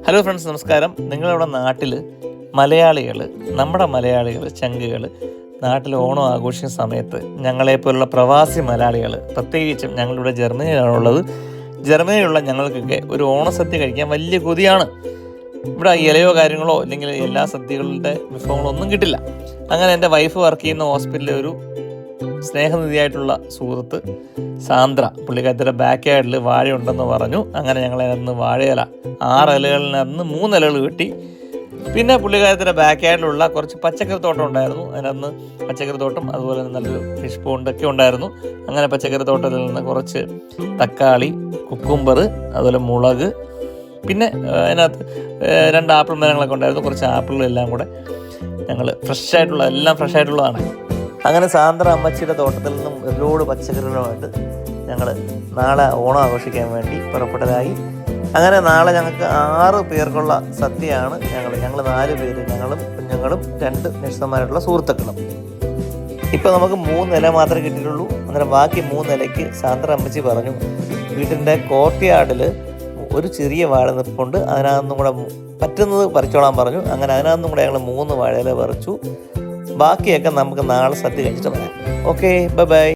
Hello friends, നമസ്കാരം. നിങ്ങളുടെ നാട്ടിൽ മലയാളികൾ, നമ്മുടെ മലയാളികൾ ചങ്കുകൾ നാട്ടിൽ ഓണം ആഘോഷിക്കുന്ന സമയത്ത് ഞങ്ങളെപ്പോലുള്ള പ്രവാസി മലയാളികൾ, പ്രത്യേകിച്ചും ഞങ്ങളിവിടെ ജർമ്മനിയിലാണുള്ളത്, ജർമ്മനിയിലുള്ള ഞങ്ങൾക്കൊക്കെ ഒരു ഓണസദ്യ കഴിക്കാൻ വലിയ കൊതിയാണ്. ഇവിടെ ഇലയോ കാര്യങ്ങളോ അല്ലെങ്കിൽ എല്ലാ സദ്യകളുടെ വിഭവങ്ങളോ ഒന്നും കിട്ടില്ല. അങ്ങനെ എൻ്റെ വൈഫ് വർക്ക് ചെയ്യുന്ന ഹോസ്പിറ്റലിലെ ഒരു സ്നേഹനിധിയായിട്ടുള്ള സുഹൃത്ത് സാന്ദ്ര, പുള്ളിക്കാരത്തിൻ്റെ ബാക്ക് യാർഡിൽ വാഴയുണ്ടെന്ന് പറഞ്ഞു. അങ്ങനെ ഞങ്ങളതിനകത്ത് വാഴയില 6 ഇലകളിനകത്ത് 3 ഇലകൾ കിട്ടി. പിന്നെ പുള്ളിക്കാരത്തിൻ്റെ ബാക്ക് യാർഡിലുള്ള കുറച്ച് പച്ചക്കറി തോട്ടം ഉണ്ടായിരുന്നു. അതിനകത്ത് പച്ചക്കറി തോട്ടം, അതുപോലെ നല്ലൊരു ഫിഷ് പോണ്ടൊക്കെ ഉണ്ടായിരുന്നു. അങ്ങനെ പച്ചക്കറി തോട്ടത്തിൽ നിന്ന് കുറച്ച് തക്കാളി, കുക്കുംബർ, അതുപോലെ മുളക്, പിന്നെ അതിനകത്ത് 2 ആപ്പിൾ മരങ്ങളൊക്കെ ഉണ്ടായിരുന്നു. കുറച്ച് ആപ്പിളുകളെല്ലാം കൂടെ ഞങ്ങൾ എല്ലാം ഫ്രഷ് ആയിട്ടുള്ളതാണ്. അങ്ങനെ സാന്ദ്ര അമ്മച്ചിയുടെ തോട്ടത്തിൽ നിന്നും ഒരുപാട് പച്ചക്കറികളുമായിട്ട് ഞങ്ങൾ നാളെ ഓണം ആഘോഷിക്കാൻ വേണ്ടി പുറപ്പെട്ടതായി. അങ്ങനെ നാളെ ഞങ്ങൾക്ക് 6 പേർക്കുള്ള സദ്യയാണ്. ഞങ്ങൾ 4 പേര്, ഞങ്ങളും കുഞ്ഞുങ്ങളും 2 നഴ്സുമാരായിട്ടുള്ള സുഹൃത്തുക്കളും. ഇപ്പോൾ നമുക്ക് 3 ഇല മാത്രമേ കിട്ടിയിട്ടുള്ളൂ. അന്നേരം ബാക്കി 3 ഇലയ്ക്ക് സാന്ദ്ര അമ്മച്ചി പറഞ്ഞു വീട്ടിൻ്റെ കോർട്ട്യാർഡിൽ ഒരു ചെറിയ വാഴ നിൽപ്പുണ്ട്, അതിനകത്തും കൂടെ പറ്റുന്നത് പറിച്ചോളാൻ പറഞ്ഞു. അങ്ങനെ അതിനകത്തും കൂടെ ഞങ്ങൾ 3 വാഴയില പറിച്ചു. ബാക്കിയൊക്കെ നമുക്ക് നാളെ സദ്യ കഴിച്ചിട്ട് പറയാം. Okay, bye bye.